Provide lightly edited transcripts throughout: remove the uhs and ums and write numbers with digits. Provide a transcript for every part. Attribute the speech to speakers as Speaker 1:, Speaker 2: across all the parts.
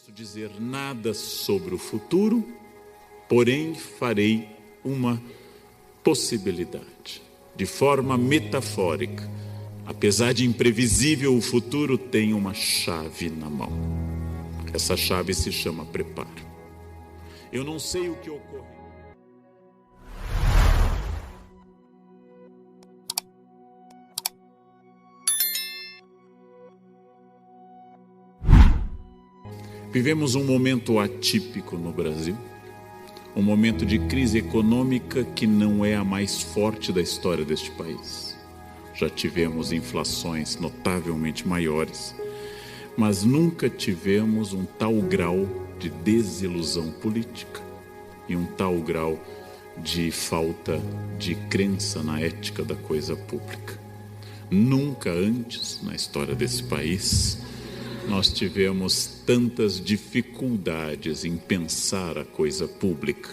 Speaker 1: posso dizer nada sobre o futuro, porém farei uma possibilidade. De forma metafórica, apesar de imprevisível, o futuro tem uma chave na mão. Essa chave se chama preparo. Eu não sei o que ocorre. Vivemos um momento atípico no Brasil, um momento de crise econômica que não é a mais forte da história deste país. Já tivemos inflações notavelmente maiores, mas nunca tivemos um tal grau de desilusão política e um tal grau de falta de crença na ética da coisa pública. Nunca antes na história desse país nós tivemos tantas dificuldades em pensar a coisa pública.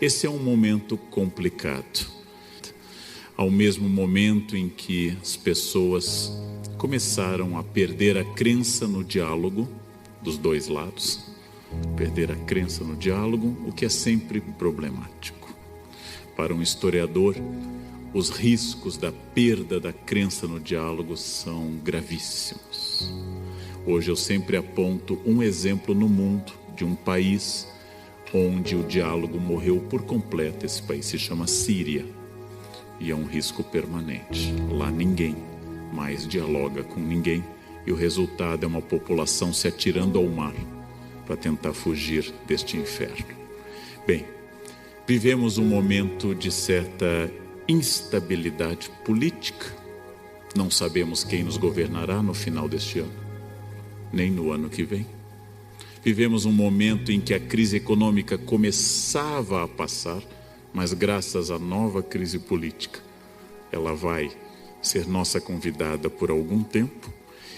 Speaker 1: Esse é um momento complicado. Ao mesmo momento em que as pessoas começaram a perder a crença no diálogo dos dois lados, perder a crença no diálogo, o que é sempre problemático. Para um historiador, os riscos da perda da crença no diálogo são gravíssimos. Hoje eu sempre aponto um exemplo no mundo de um país onde o diálogo morreu por completo. Esse país se chama Síria e é um risco permanente. Lá ninguém mais dialoga com ninguém e o resultado é uma população se atirando ao mar para tentar fugir deste inferno. Bem, vivemos um momento de certa instabilidade política. Não sabemos quem nos governará no final deste ano, nem no ano que vem. Vivemos um momento em que a crise econômica começava a passar, mas graças à nova crise política, ela vai ser nossa convidada por algum tempo.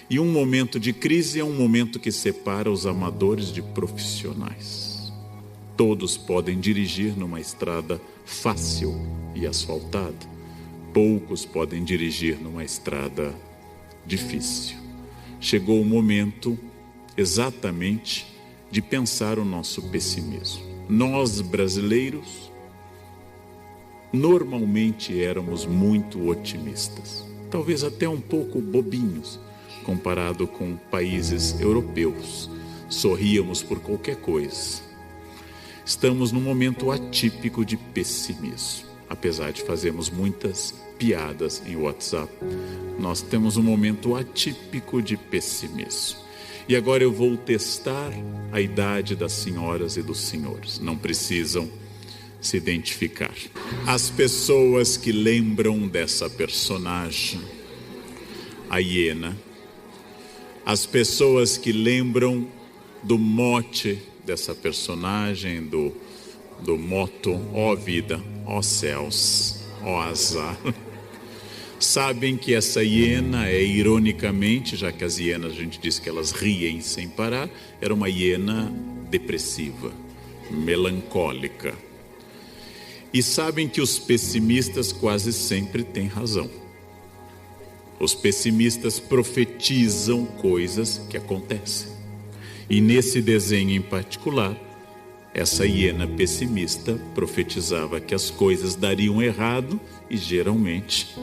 Speaker 1: E um momento de crise é um momento que separa os amadores de profissionais. Todos podem dirigir numa estrada fácil e asfaltada. Poucos podem dirigir numa estrada difícil. Chegou o momento exatamente de pensar o nosso pessimismo. Nós, brasileiros, normalmente éramos muito otimistas, talvez até um pouco bobinhos, comparado com países europeus. Sorríamos por qualquer coisa. Estamos num momento atípico de pessimismo. Apesar de fazermos muitas piadas em WhatsApp, nós temos um momento atípico de pessimismo. E agora eu vou testar a idade das senhoras e dos senhores. Não precisam se identificar. As pessoas que lembram dessa personagem, a hiena, as pessoas que lembram do mote dessa personagem, do moto, ó vida, ó céus, ó azar, sabem que essa hiena é, ironicamente, já que as hienas a gente diz que elas riem sem parar, era uma hiena depressiva, melancólica. E sabem que os pessimistas quase sempre têm razão. Os pessimistas profetizam coisas que acontecem. E nesse desenho em particular, essa hiena pessimista profetizava que as coisas dariam errado e geralmente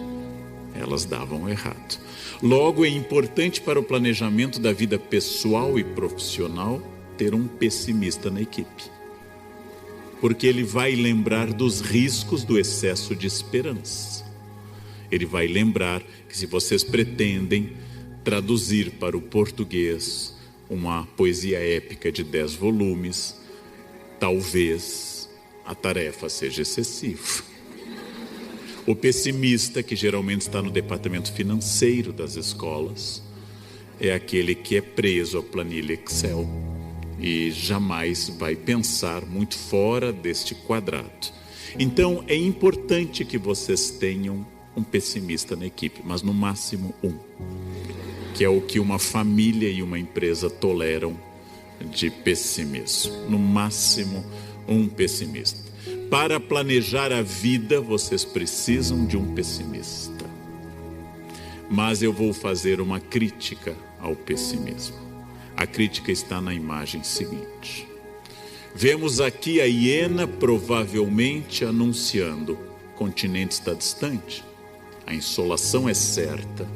Speaker 1: elas davam errado. Logo, é importante para o planejamento da vida pessoal e profissional ter um pessimista na equipe, porque ele vai lembrar dos riscos do excesso de esperança. Ele vai lembrar que se vocês pretendem traduzir para o português uma poesia épica de 10 volumes, talvez a tarefa seja excessiva. O pessimista, que geralmente está no departamento financeiro das escolas, é aquele que é preso à planilha Excel e jamais vai pensar muito fora deste quadrado. Então, é importante que vocês tenham um pessimista na equipe, mas no máximo um, que é o que uma família e uma empresa toleram de pessimismo. No máximo, um pessimista. Para planejar a vida, vocês precisam de um pessimista. Mas eu vou fazer uma crítica ao pessimismo. A crítica está na imagem seguinte. Vemos aqui a hiena provavelmente anunciando: o continente está distante, a insolação é certa,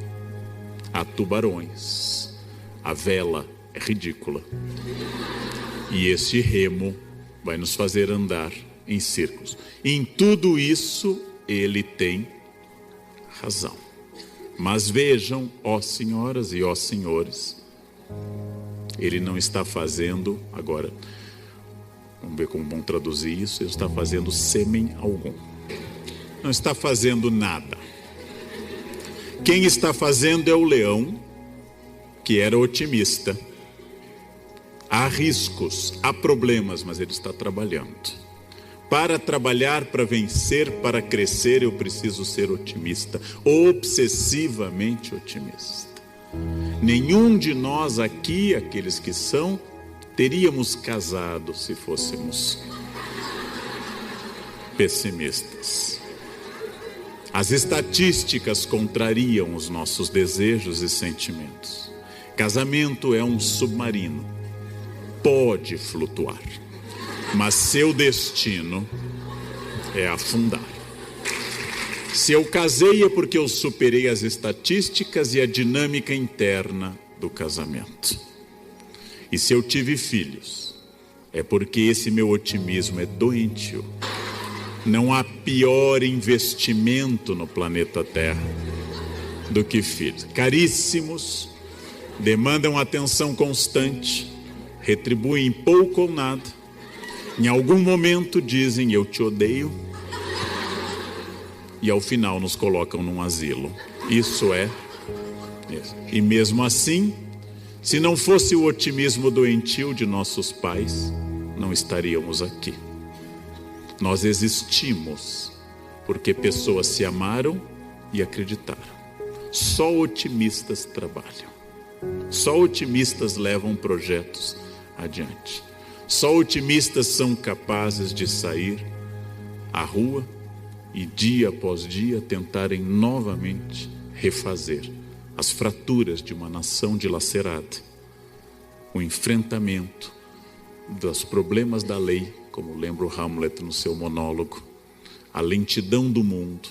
Speaker 1: há tubarões, a vela é ridícula e este remo vai nos fazer andar em círculos. Em tudo isso ele tem razão. Mas vejam, ó senhoras e ó senhores, ele não está fazendo, agora, vamos ver como vão traduzir isso, ele está fazendo sêmen algum. Não está fazendo nada. Quem está fazendo é o leão, que era otimista. Há riscos, há problemas, mas ele está trabalhando. Para trabalhar, para vencer, para crescer, eu preciso ser otimista, obsessivamente otimista. Nenhum de nós aqui, aqueles que são, teríamos casado se fôssemos pessimistas. As estatísticas contrariam os nossos desejos e sentimentos. Casamento é um submarino, pode flutuar, mas seu destino é afundar. Se eu casei é porque eu superei as estatísticas e a dinâmica interna do casamento. E se eu tive filhos, é porque esse meu otimismo é doentio. Não há pior investimento no planeta Terra do que filhos. Caríssimos, demandam atenção constante, retribuem pouco ou nada. Em algum momento dizem: eu te odeio, e ao final nos colocam num asilo. Isso é. E mesmo assim, se não fosse o otimismo doentio de nossos pais, não estaríamos aqui. Nós existimos porque pessoas se amaram e acreditaram. Só otimistas trabalham. Só otimistas levam projetos adiante. Só otimistas são capazes de sair à rua e dia após dia tentarem novamente refazer as fraturas de uma nação dilacerada. O enfrentamento dos problemas da lei, como lembra o Hamlet no seu monólogo, a lentidão do mundo,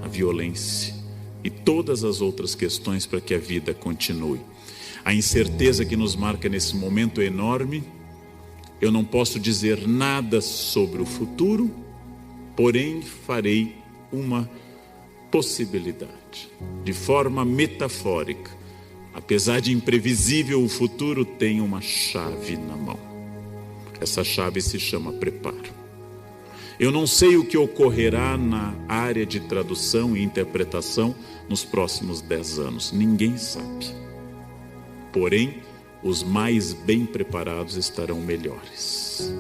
Speaker 1: a violência e todas as outras questões para que a vida continue. A incerteza que nos marca nesse momento é enorme. Eu não posso dizer nada sobre o futuro, porém farei uma possibilidade, de forma metafórica. Apesar de imprevisível, o futuro tem uma chave na mão. Essa chave se chama preparo. Eu não sei o que ocorrerá na área de tradução e interpretação nos próximos 10 anos. Ninguém sabe. Porém, os mais bem preparados estarão melhores.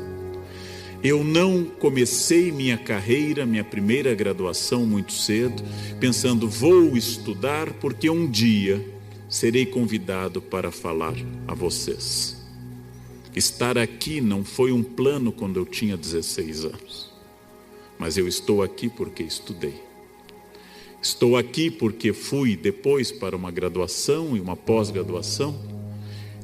Speaker 1: Eu não comecei minha carreira, minha primeira graduação muito cedo, pensando: vou estudar porque um dia serei convidado para falar a vocês. Estar aqui não foi um plano quando eu tinha 16 anos. Mas eu estou aqui porque estudei. Estou aqui porque fui depois para uma graduação e uma pós-graduação.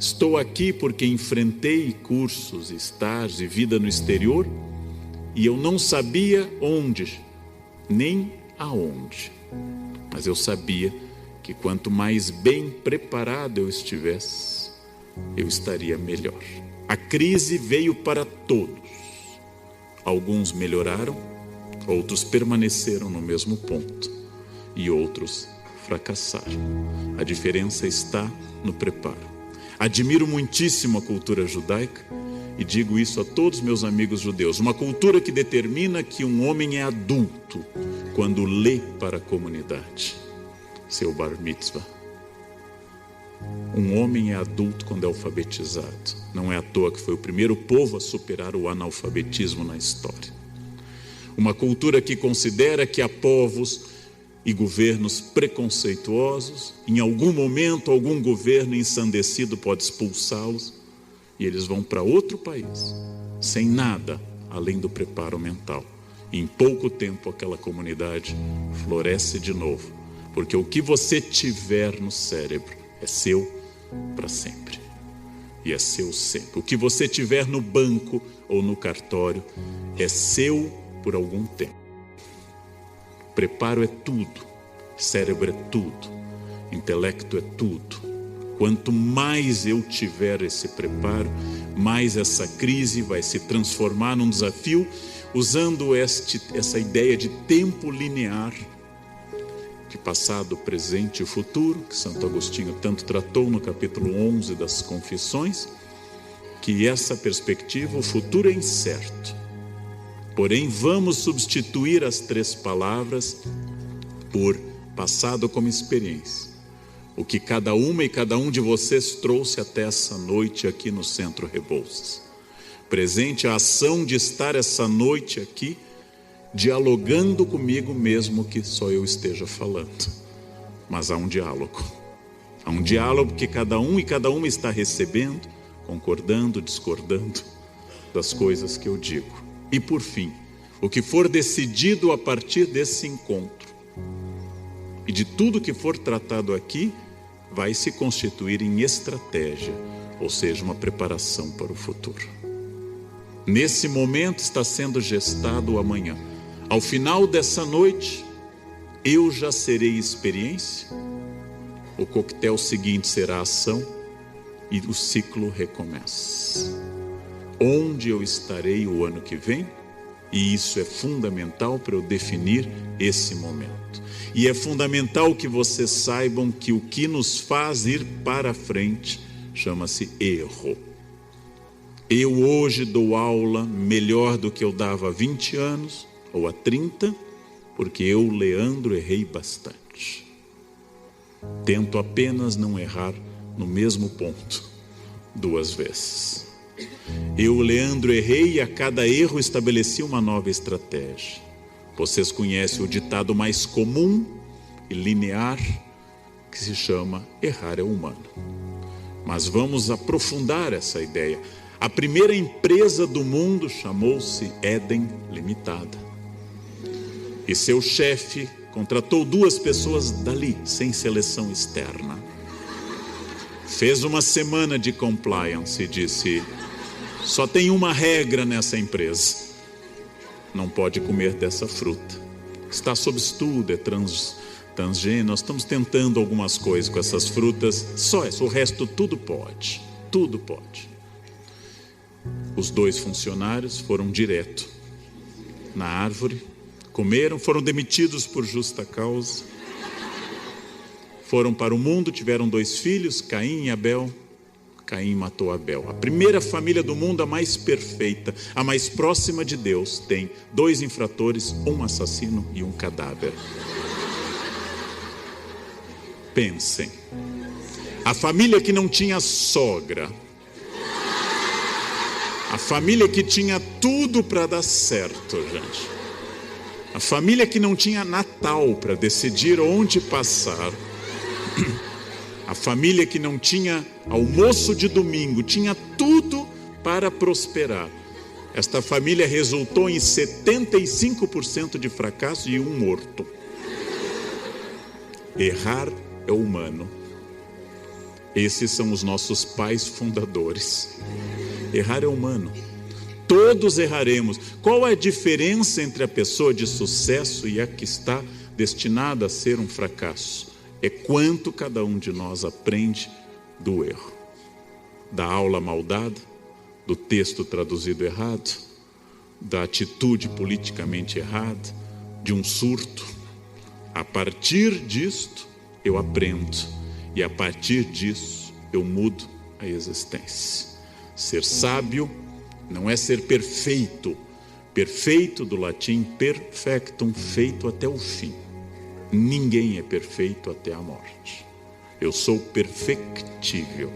Speaker 1: Estou aqui porque enfrentei cursos, estágios e vida no exterior e eu não sabia onde, nem aonde. Mas eu sabia que quanto mais bem preparado eu estivesse, eu estaria melhor. A crise veio para todos. Alguns melhoraram, outros permaneceram no mesmo ponto e outros fracassaram. A diferença está no preparo. Admiro muitíssimo a cultura judaica e digo isso a todos meus amigos judeus. Uma cultura que determina que um homem é adulto quando lê para a comunidade seu bar mitzvah. Um homem é adulto quando é alfabetizado. Não é à toa que foi o primeiro povo a superar o analfabetismo na história. Uma cultura que considera que há povos e governos preconceituosos. Em algum momento, algum governo ensandecido pode expulsá-los e eles vão para outro país, sem nada além do preparo mental. E em pouco tempo, aquela comunidade floresce de novo, porque o que você tiver no cérebro é seu para sempre. e é seu sempre. O que você tiver no banco ou no cartório é seu por algum tempo. Preparo é tudo, cérebro é tudo, intelecto é tudo. Quanto mais eu tiver esse preparo, mais essa crise vai se transformar num desafio, usando essa ideia de tempo linear, de passado, presente e futuro, que Santo Agostinho tanto tratou no capítulo 11 das Confissões, que essa perspectiva, o futuro é incerto. Porém, vamos substituir as 3 palavras por passado como experiência. O que cada uma e cada um de vocês trouxe até essa noite aqui no Centro Rebouças. Presente a ação de estar essa noite aqui, dialogando comigo mesmo que só eu esteja falando. Mas há um diálogo. Há um diálogo que cada um e cada uma está recebendo, concordando, discordando das coisas que eu digo. E por fim, o que for decidido a partir desse encontro e de tudo que for tratado aqui, vai se constituir em estratégia, ou seja, uma preparação para o futuro. Nesse momento está sendo gestado o amanhã. Ao final dessa noite, eu já serei experiência, o coquetel seguinte será ação e o ciclo recomeça. Onde eu estarei o ano que vem? E isso é fundamental para eu definir esse momento. E é fundamental que vocês saibam que o que nos faz ir para frente chama-se erro. Eu hoje dou aula melhor do que eu dava há 20 anos ou há 30, porque eu, Leandro, errei bastante. Tento apenas não errar no mesmo ponto 2 vezes. Eu, Leandro, errei e a cada erro estabeleci uma nova estratégia. Vocês conhecem o ditado mais comum e linear, que se chama errar é humano. Mas vamos aprofundar essa ideia. A primeira empresa do mundo chamou-se Éden Limitada. E seu chefe contratou 2 pessoas dali, sem seleção externa. Fez uma semana de compliance e disse: só tem uma regra nessa empresa. Não pode comer dessa fruta. Está sob estudo, é transgênico. Nós estamos tentando algumas coisas com essas frutas. Só isso, o resto tudo pode. Tudo pode. Os 2 funcionários foram direto na árvore, comeram, foram demitidos por justa causa. Foram para o mundo, tiveram 2 filhos, Caim e Abel. Caim matou Abel. A primeira família do mundo, a mais perfeita, a mais próxima de Deus, tem 2 infratores, um assassino e um cadáver. Pensem. A família que não tinha sogra, a família que tinha tudo para dar certo, gente. A família que não tinha Natal para decidir onde passar. A família que não tinha almoço de domingo, tinha tudo para prosperar. Esta família resultou em 75% de fracasso e 1 morto. Errar é humano. Esses são os nossos pais fundadores. Errar é humano. Todos erraremos. Qual a diferença entre a pessoa de sucesso e a que está destinada a ser um fracasso? É quanto cada um de nós aprende do erro, da aula mal dada, do texto traduzido errado, da atitude politicamente errada, de um surto. A partir disto, eu aprendo, e a partir disso, eu mudo a existência. Ser sábio não é ser perfeito. Perfeito do latim perfectum, feito até o fim. Ninguém é perfeito até a morte. Eu sou perfectível.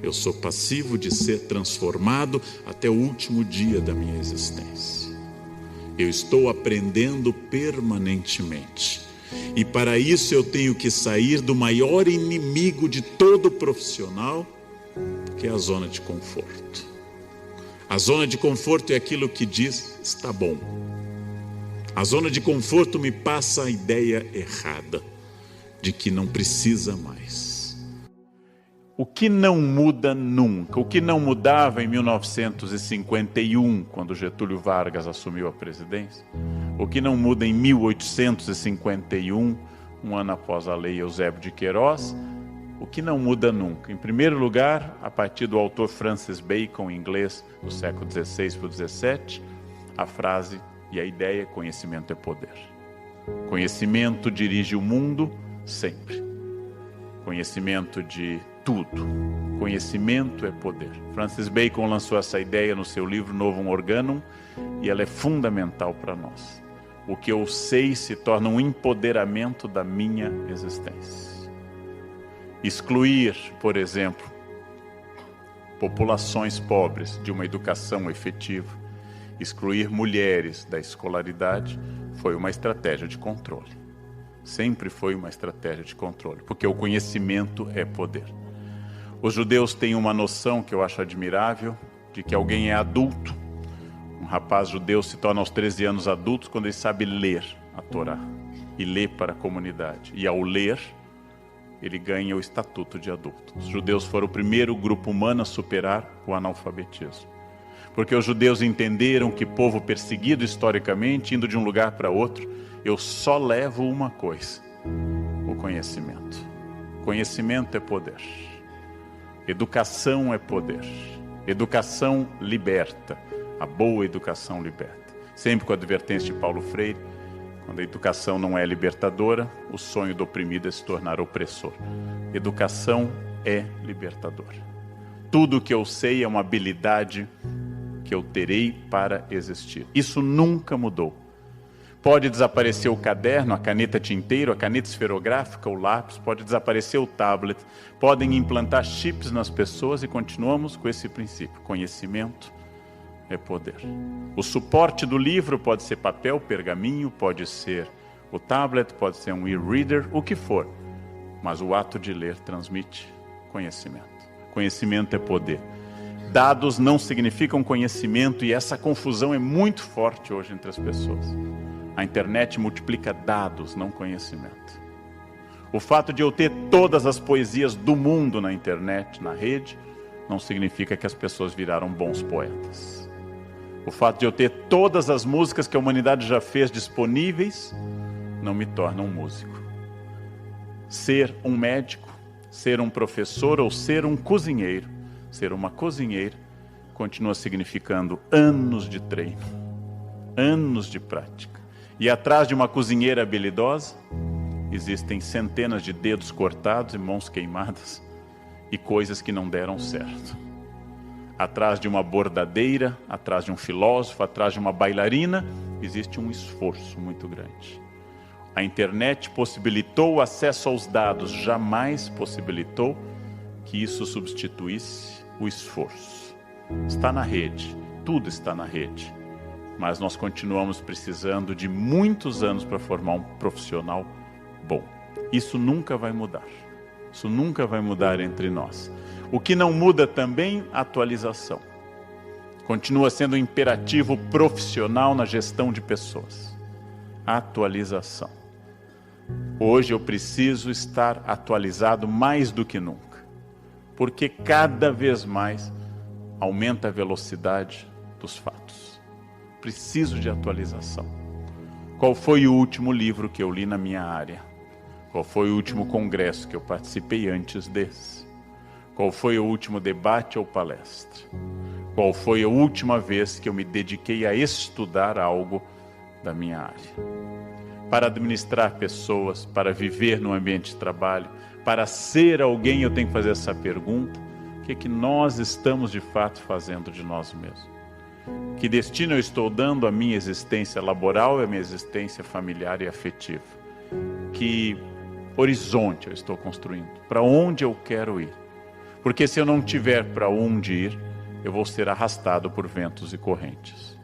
Speaker 1: Eu sou passivo de ser transformado até o último dia da minha existência. Eu estou aprendendo permanentemente. E para isso eu tenho que sair do maior inimigo de todo profissional, que é a zona de conforto. A zona de conforto é aquilo que diz, está bom. A zona de conforto me passa a ideia errada de que não precisa mais. O que não muda nunca, o que não mudava em 1951, quando Getúlio Vargas assumiu a presidência, o que não muda em 1851, um ano após a Lei Eusébio de Queiroz, o que não muda nunca. Em primeiro lugar, a partir do autor Francis Bacon, em inglês, do século XVI para o XVII, a frase e a ideia: conhecimento é poder. Conhecimento dirige o mundo sempre. Conhecimento de tudo. Conhecimento é poder. Francis Bacon lançou essa ideia no seu livro Novum Organum e ela é fundamental para nós. O que eu sei se torna um empoderamento da minha existência. Excluir, por exemplo, populações pobres de uma educação efetiva, excluir mulheres da escolaridade, foi uma estratégia de controle. Sempre foi uma estratégia de controle, porque o conhecimento é poder. Os judeus têm uma noção que eu acho admirável, de que alguém é adulto. Um rapaz judeu se torna aos 13 anos adulto quando ele sabe ler a Torá e ler para a comunidade. E ao ler, ele ganha o estatuto de adulto. Os judeus foram o primeiro grupo humano a superar o analfabetismo. Porque os judeus entenderam que povo perseguido historicamente, indo de um lugar para outro, eu só levo uma coisa: o conhecimento. Conhecimento é poder. Educação é poder. Educação liberta. A boa educação liberta. Sempre com a advertência de Paulo Freire: quando a educação não é libertadora, o sonho do oprimido é se tornar opressor. Educação é libertadora. Tudo o que eu sei é uma habilidade que eu terei para existir. Isso nunca mudou. Pode desaparecer o caderno, a caneta tinteiro, a caneta esferográfica, o lápis, pode desaparecer o tablet, podem implantar chips nas pessoas e continuamos com esse princípio. Conhecimento é poder. O suporte do livro pode ser papel, pergaminho, pode ser o tablet, pode ser um e-reader, o que for. Mas o ato de ler transmite conhecimento. Conhecimento é poder. Dados não significam conhecimento e essa confusão é muito forte hoje entre as pessoas. A internet multiplica dados, não conhecimento. O fato de eu ter todas as poesias do mundo na internet, na rede, não significa que as pessoas viraram bons poetas. O fato de eu ter todas as músicas que a humanidade já fez disponíveis, não me torna um músico. Ser um médico, ser um professor ou ser um cozinheiro, ser uma cozinheira, continua significando anos de treino, anos de prática. E atrás de uma cozinheira habilidosa, existem centenas de dedos cortados e mãos queimadas e coisas que não deram certo. Atrás de uma bordadeira, atrás de um filósofo, atrás de uma bailarina, existe um esforço muito grande. A internet possibilitou o acesso aos dados, jamais possibilitou que isso substituísse o esforço. Está na rede, tudo está na rede. Mas nós continuamos precisando de muitos anos para formar um profissional bom. Isso nunca vai mudar. Isso nunca vai mudar entre nós. O que não muda também, a atualização. Continua sendo um imperativo profissional na gestão de pessoas. Atualização. Hoje eu preciso estar atualizado mais do que nunca. Porque cada vez mais aumenta a velocidade dos fatos. Preciso de atualização. Qual foi o último livro que eu li na minha área? Qual foi o último congresso que eu participei antes desse? Qual foi o último debate ou palestra? Qual foi a última vez que eu me dediquei a estudar algo da minha área? Para administrar pessoas, para viver no ambiente de trabalho, para ser alguém, eu tenho que fazer essa pergunta: o que é que nós estamos de fato fazendo de nós mesmos? Que destino eu estou dando à minha existência laboral e à minha existência familiar e afetiva? Que horizonte eu estou construindo? Para onde eu quero ir? Porque se eu não tiver para onde ir, eu vou ser arrastado por ventos e correntes.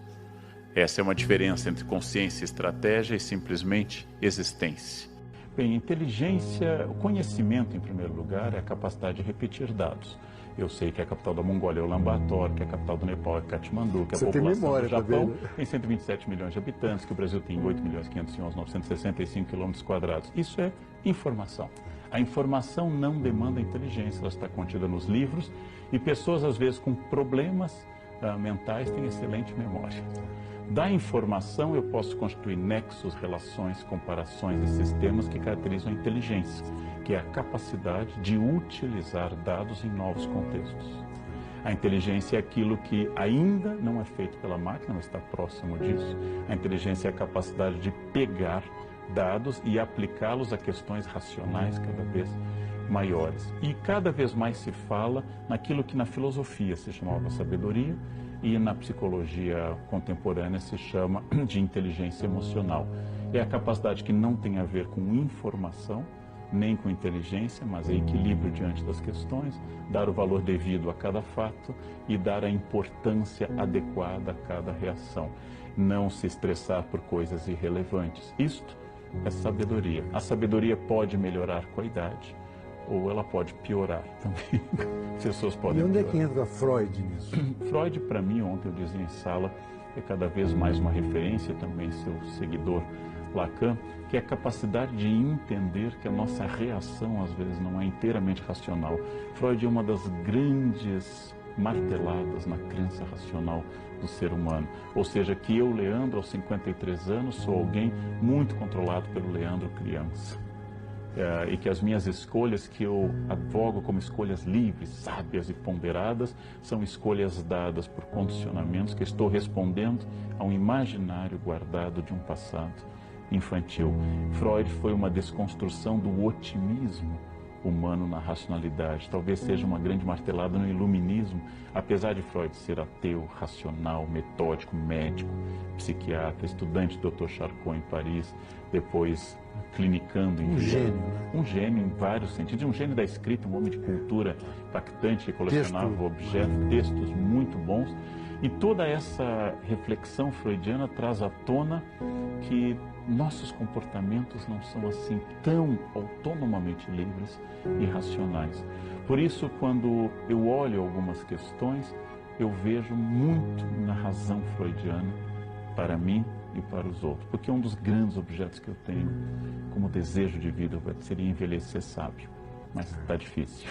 Speaker 1: Essa é uma diferença entre consciência e estratégia e simplesmente existência. Bem, inteligência, o conhecimento em primeiro lugar é a capacidade de repetir dados. Eu sei que a capital da Mongólia é Ulaanbaatar, que a capital do Nepal é Katmandu, que a população do Japão tem 127 milhões de habitantes, que o Brasil tem 8.511.965 km². Isso é informação. A informação não demanda inteligência, ela está contida nos livros e pessoas, às vezes, com problemas mentais têm excelente memória. Da informação eu posso constituir nexos, relações, comparações e sistemas que caracterizam a inteligência, que é a capacidade de utilizar dados em novos contextos. A inteligência é aquilo que ainda não é feito pela máquina, mas está próximo disso. A inteligência é a capacidade de pegar dados e aplicá-los a questões racionais cada vez maiores. E cada vez mais se fala naquilo que na filosofia se chamava sabedoria e na psicologia contemporânea se chama de inteligência emocional. É a capacidade que não tem a ver com informação, nem com inteligência, mas é equilíbrio diante das questões, dar o valor devido a cada fato e dar a importância adequada a cada reação. Não se estressar por coisas irrelevantes. Isto é sabedoria. A sabedoria pode melhorar com a idade ou ela pode piorar também. Pessoas podem
Speaker 2: E onde
Speaker 1: piorar.
Speaker 2: é que entra Freud nisso?
Speaker 1: Freud, para mim, ontem eu dizia em sala, é cada vez mais uma referência, também seu seguidor Lacan, que é a capacidade de entender que a nossa reação às vezes não é inteiramente racional. Freud é uma das grandes marteladas na crença racional do ser humano. Ou seja, que eu, Leandro, aos 53 anos, sou alguém muito controlado pelo Leandro criança. E que as minhas escolhas, que eu advogo como escolhas livres, sábias e ponderadas, são escolhas dadas por condicionamentos que estou respondendo a um imaginário guardado de um passado infantil. Freud foi uma desconstrução do otimismo humano na racionalidade. Talvez seja uma grande martelada no iluminismo, apesar de Freud ser ateu, racional, metódico, médico, psiquiatra, estudante do Dr. Charcot em Paris, depois clinicando em
Speaker 2: gênio, né?
Speaker 1: Um gênio em vários sentidos, um gênio da escrita, um homem de cultura impactante, que colecionava objetos, textos muito bons. E toda essa reflexão freudiana traz à tona que nossos comportamentos não são assim tão autonomamente livres e racionais. Por isso, quando eu olho algumas questões, eu vejo muito na razão freudiana para mim e para os outros. Porque um dos grandes objetos que eu tenho como desejo de vida seria envelhecer sábio. Mas está difícil.